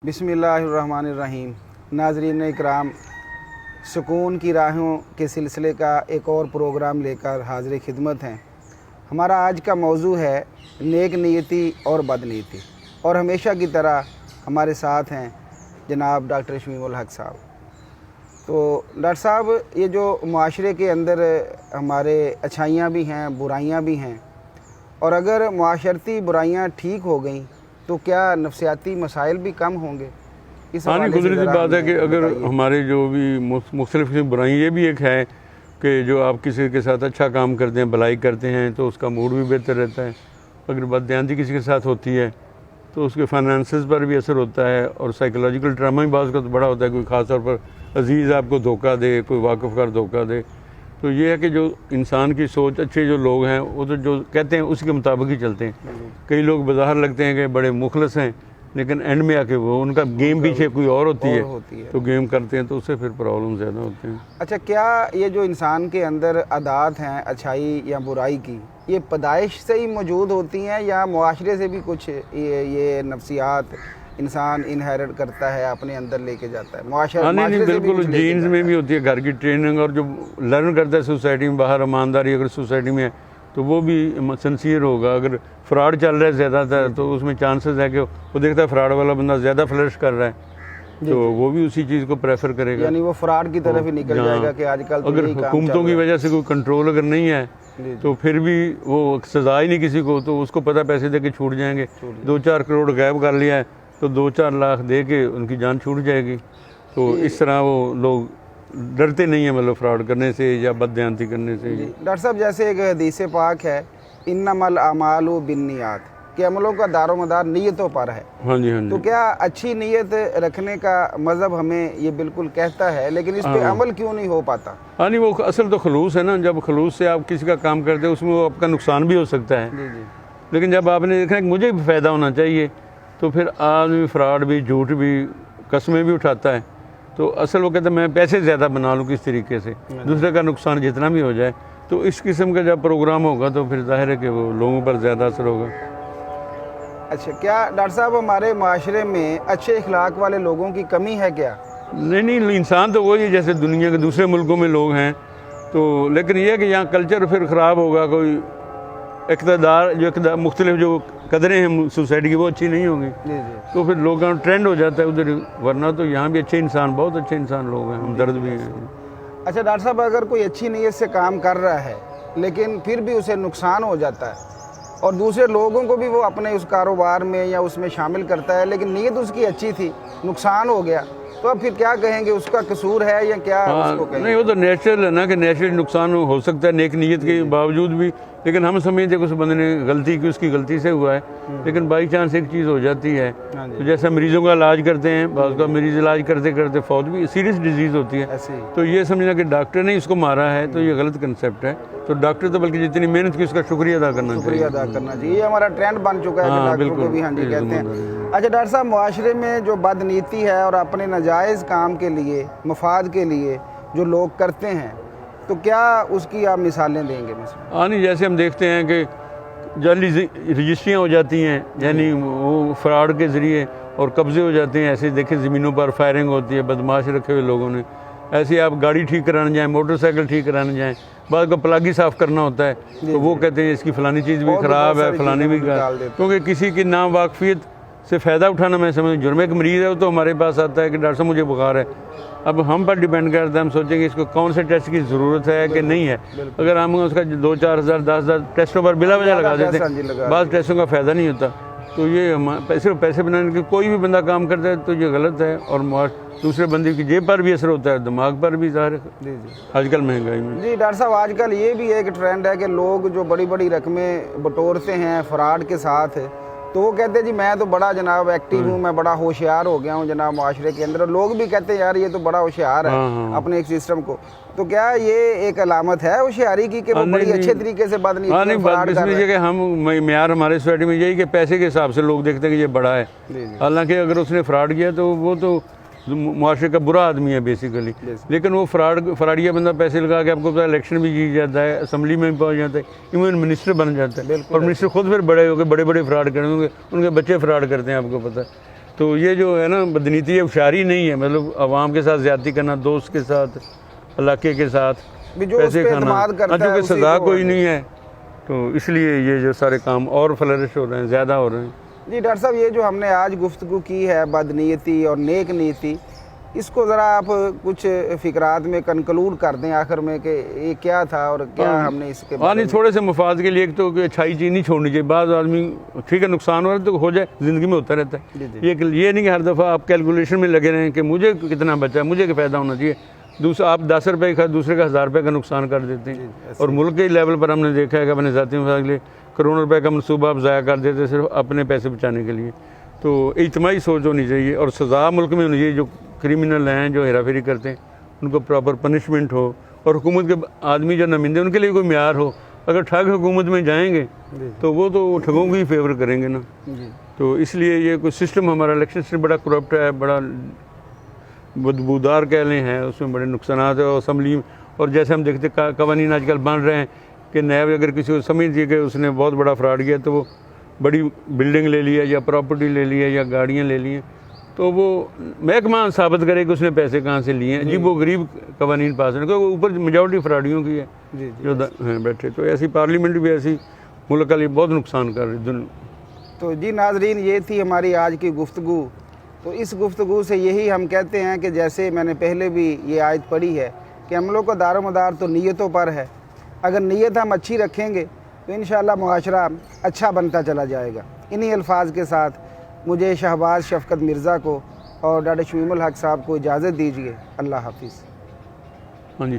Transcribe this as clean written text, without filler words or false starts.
बिस्मिल्लाहिर्रहमानिर्रहीम। नाज़रीन इकराम, सुकून की राहों के सिलसिले का एक और प्रोग्राम लेकर हाज़िर खिदमत हैं। हमारा आज का मौजू है नेक नीयती और बदनीयती, और हमेशा की तरह हमारे साथ हैं जनाब डॉक्टर शमीमुल हक साहब। तो डॉक्टर साहब, ये जो मुआशरे के अंदर हमारे अच्छाइयाँ भी हैं, बुराइयाँ भी हैं, और अगर मुआशरती बुराइयाँ ठीक हो गई तो क्या नफ्सियाती मसाइल भी कम होंगे? इस हाँ, नहीं, कुदरती बात है कि अगर हमारे जो भी मुख्तलिफ बुराई, ये भी एक है कि जो आप किसी के साथ अच्छा काम करते हैं, भलाई करते हैं, तो उसका मूड भी बेहतर रहता है। अगर बददियानती किसी के साथ होती है तो उसके फाइनेंसेस पर भी असर होता है, और साइकोलॉजिकल ट्रामा भी बाज़ का तो बड़ा होता है। कोई ख़ास तौर पर अजीज़ आपको धोखा दे, कोई वाक़फ़कार धोखा दे, तो ये है कि जो इंसान की सोच, अच्छे जो लोग हैं वो तो जो कहते हैं उसके मुताबिक ही चलते हैं। कई लोग बाज़ार लगते हैं कि बड़े मुखलस हैं, लेकिन एंड में आके वो उनका गेम पीछे कोई और होती है, तो गेम करते हैं, तो उससे फिर प्रॉब्लम ज़्यादा होते हैं। अच्छा, क्या ये जो इंसान के अंदर आदात हैं अच्छाई या बुराई की, ये पैदाइश से ही मौजूद होती हैं या मुआशरे से भी कुछ ये नफ्सियात इंसान इनहेरिट करता है, अपने अंदर लेके जाता है? हाँ, नहीं, बिल्कुल जीन्स में भी होती है, घर की ट्रेनिंग, और जो लर्न करता है सोसाइटी में, बाहर ईमानदारी अगर सोसाइटी में है तो वो भी सिंसियर होगा। अगर फ्रॉड चल रहा है ज़्यादातर तो उसमें चांसेस है कि वो देखता है फ्रॉड वाला बंदा ज़्यादा फ्लर्श कर रहा है, तो वो भी उसी चीज़ को प्रेफर करेगा, यानी वो फ्रॉड की तरफ ही निकल जाएगा कि आजकल अगर हुकूमतों की वजह से कोई कंट्रोल अगर नहीं है तो फिर भी वो सजा ही नहीं किसी को, तो उसको पता पैसे दे के छूट जाएंगे। 2-4 करोड़ गायब कर लिया है तो 2-4 लाख दे के उनकी जान छूट जाएगी। तो इस तरह वो लोग डरते नहीं है, मतलब फ्रॉड करने से या बददियानती करने से। डॉक्टर साहब, जैसे एक हदीस पाक है, इन्नमल अमालु बिन्नियात, कि अमलों का दारोमदार नीयतों पर है। हाँ जी, हाँ जी। तो क्या अच्छी नीयत रखने का मज़हब हमें ये बिल्कुल कहता है, लेकिन इस पे अमल क्यों नहीं हो पाता? हाँ, नहीं, वो असल तो खलूस है ना। जब खलूस से आप किसी का काम करते हैं उसमें वो आपका नुकसान भी हो सकता है, लेकिन जब आपने देखा कि मुझे भी फ़ायदा होना चाहिए, तो फिर आदमी फ्रॉड भी, झूठ भी, कस्में भी उठाता है। तो असल वो कहता है मैं पैसे ज़्यादा बना लूँ किस तरीके से, दूसरे का नुकसान जितना भी हो जाए। तो इस किस्म का जब प्रोग्राम होगा तो फिर जाहिर है कि वो लोगों पर ज़्यादा असर होगा। अच्छा, क्या डॉक्टर साहब हमारे माशरे में अच्छे इखलाक वाले लोगों की कमी है क्या? नहीं, इंसान तो वही है जैसे दुनिया के दूसरे मुल्कों में लोग हैं, तो लेकिन ये है कि यहाँ कल्चर फिर ख़राब होगा। कोई इक़्तिदार जो मुख्तलिफ जो कदरें हैं सोसाइटी की वो अच्छी नहीं होंगी, तो फिर लोगों का ट्रेंड हो जाता है उधर। वरना तो यहाँ भी अच्छे इंसान, बहुत अच्छे इंसान लोग हैं, हमदर्द भी हैं। अच्छा डॉक्टर साहब, अगर कोई अच्छी नीयत से काम कर रहा है लेकिन फिर भी उसे नुकसान हो जाता है, और दूसरे लोगों को भी वो अपने उस कारोबार में या उसमें शामिल करता है, लेकिन नीयत उसकी अच्छी थी, नुकसान हो गया, तो अब फिर क्या कहेंगे, उसका कसूर है या क्या? उसको कहेंगे? नहीं, वो तो नेचुरल है ना कि नेचुरल नुकसान हो सकता है नेक नीयत के बावजूद भी, लेकिन हम समझते कि उस बंदे ने गलती की, उसकी गलती से हुआ है, लेकिन बाई चांस एक चीज़ हो जाती है। तो जैसे मरीज़ों का इलाज करते हैं, बाज़ का मरीज़ इलाज करते करते फौत भी, सीरियस डिजीज़ होती है, तो ये समझना कि डॉक्टर ने इसको मारा है, तो ये गलत कंसेप्ट है। तो डॉक्टर तो बल्कि जितनी मेहनत की उसका शुक्रिया अदा करना चाहिए। ये हमारा ट्रेंड बन चुका है, डॉक्टरों को भी हाँ जी कहते हैं। अच्छा डॉक्टर साहब, मुआशरे में जो बदनीति है और अपने नाजायज़ काम के लिए, मफाद के लिए जो लोग करते हैं, तो क्या उसकी आप मिसालें देंगे? हाँ, नहीं, जैसे हम देखते हैं कि जाली रजिस्ट्रियाँ हो जाती हैं, यानी वो फ्रॉड के ज़रिए, और कब्ज़े हो जाते हैं। ऐसे देखें ज़मीनों पर फायरिंग होती है बदमाश रखे हुए लोगों ने। ऐसे आप गाड़ी ठीक कराने जाएँ, मोटरसाइकिल ठीक कराने जाएँ, बाद का प्लग ही साफ़ करना होता है, तो वो कहते हैं इसकी फ़लानी चीज़ भी ख़राब है, फ़लानी भी, क्योंकि किसी की नावाकफियत से फ़ायदा उठाना, मैं समझ जुर्म। एक मरीज़ है वो तो हमारे पास आता है कि डॉक्टर साहब मुझे बुखार है, अब हम पर डिपेंड करता है, हम सोचेंगे इसको कौन से टेस्ट की ज़रूरत है कि नहीं है। अगर हम उसका 2-4 हज़ार 10 हज़ार टेस्टों पर बिला वजह लगा देते हैं, बाद टेस्टों का फ़ायदा नहीं होता। तो ये सिर्फ पैसे बनाने के कोई भी बंदा काम करता है तो ये गलत है, और दूसरे बंदे की जेब पर भी असर होता है, दिमाग पर भी ज़ाहिर है आजकल महंगाई में। जी डॉक्टर साहब, आजकल ये भी एक ट्रेंड है कि लोग जो बड़ी बड़ी रकमें बटोरते हैं फ्रॉड के साथ, तो वो कहते हैं जी मैं तो बड़ा जनाब एक्टिव हूँ, मैं बड़ा होशियार हो गया हूँ जनाब माशरे के अंदर। लोग भी कहते हैं यार ये तो बड़ा होशियार है अपने एक सिस्टम को। तो क्या ये एक अलामत है होशियारी की कि वो बड़ी अच्छे तरीके से बात नहीं? हम म्यार हमारे सोसाइटी में यही कि पैसे के हिसाब से लोग देखते हैं कि ये बड़ा है, हालांकि अगर उसने फ्रॉड किया तो वो तो मुआशरे का बुरा आदमी है बेसिकली। लेकिन वो फ्रॉडिया बंदा पैसे लगा के, आपको पता है इलेक्शन भी जीत जाता है, असम्बली में भी पहुंच जाता है, इवन मिनिस्टर बन जाता है, और मिनिस्टर खुद फिर बड़े हो गए, बड़े बड़े फ्रॉड करेंगे, उनके बच्चे फ्रॉड करते हैं, आपको पता है। तो ये जो है ना बदनीति है, होशियारी नहीं है, मतलब आवाम के साथ ज़्यादती करना, दोस्त के साथ, इलाके के साथ भी जो उस पैसे पे खाना, एतमाद करता है क्योंकि उसी सज़ा को कोई नहीं है, तो इसलिए ये जो सारे काम और फ्लरिश हो रहे हैं, ज़्यादा हो रहे हैं। जी डॉक्टर साहब, ये जो हमने आज गुफ्तगू की है बदनीयती और नेक नीति, इसको ज़रा आप कुछ फ़िक्रात में कंक्लूड कर दें आखिर में कि ये क्या था और क्या हमने इसके हाँ नहीं, थोड़े से मफाद के लिए एक तो कि अच्छाई चीज़ नहीं छोड़नी चाहिए। बाज़ आदमी ठीक है नुकसान हो रहा है तो हो जाए, ज़िंदगी में होता रहता है। ये नहीं कि हर दफ़ा आप कैलकुलेशन में लगे रहें कि मुझे कितना बचा है, मुझे क्या फ़ायदा होना चाहिए। दूसरा आप 10 रुपये का दूसरे का 1000 रुपये का नुकसान कर देते हैं। और मुल्क के लेवल पर हमने देखा है कि अपने ज़ाती मसाइल के लिए करोड़ों रुपए का मनसूबा आप ज़ाया कर देते सिर्फ अपने पैसे बचाने के लिए। तो इज्तिमाई सोच होनी चाहिए और सज़ा मुल्क में होनी चाहिए। जो क्रिमिनल हैं, जो हेरा फेरी करते हैं, उनको प्रॉपर पनिशमेंट हो, और हुकूमत के आदमी जो नुमाइंदे उनके लिए कोई म्यार हो। अगर ठग हुकूमत में जाएंगे तो वो तो ठगों को ही फेवर करेंगे ना। तो इसलिए ये कोई सिस्टम, हमारा इलेक्शन सिस्टम बड़ा करप्ट है, बड़ा बदबूदार कह लें हैं, उसमें बड़े नुकसान है। और असम्बली और जैसे हम देखते कवानीन आजकल बन रहे हैं कि नैब अगर किसी को समझ दिए कि उसने बहुत बड़ा फ्रॉड किया तो वो बड़ी बिल्डिंग ले लिया या प्रॉपर्टी ले लिया या गाड़ियाँ ले ली हैं, तो वो महकमा साबित करे कि उसने पैसे कहाँ से लिए हैं। जी वो गरीब कवानीन पास है, क्योंकि ऊपर मेजॉरिटी फ्रॉडियों की है जो हैं बैठे। तो ऐसी पार्लियामेंट भी ऐसी मुल्क का लिए बहुत नुकसान कर रही है। तो जी नाजरीन, ये थी हमारी आज की गुफ्तगू। तो इस गुफ्तगू से यही हम कहते हैं कि जैसे मैंने पहले भी ये आयत पढ़ी है कि हम लोग का दारोमदार तो नीयतों पर है। अगर नीयत हम अच्छी रखेंगे तो इंशाअल्लाह मुआशरा अच्छा बनता चला जाएगा। इन्हीं अल्फाज के साथ मुझे शहबाज शफ़क़त मिर्ज़ा को और डॉक्टर शमीमुल हक साहब को इजाज़त दीजिए। अल्लाह हाफिज़। हाँ जी।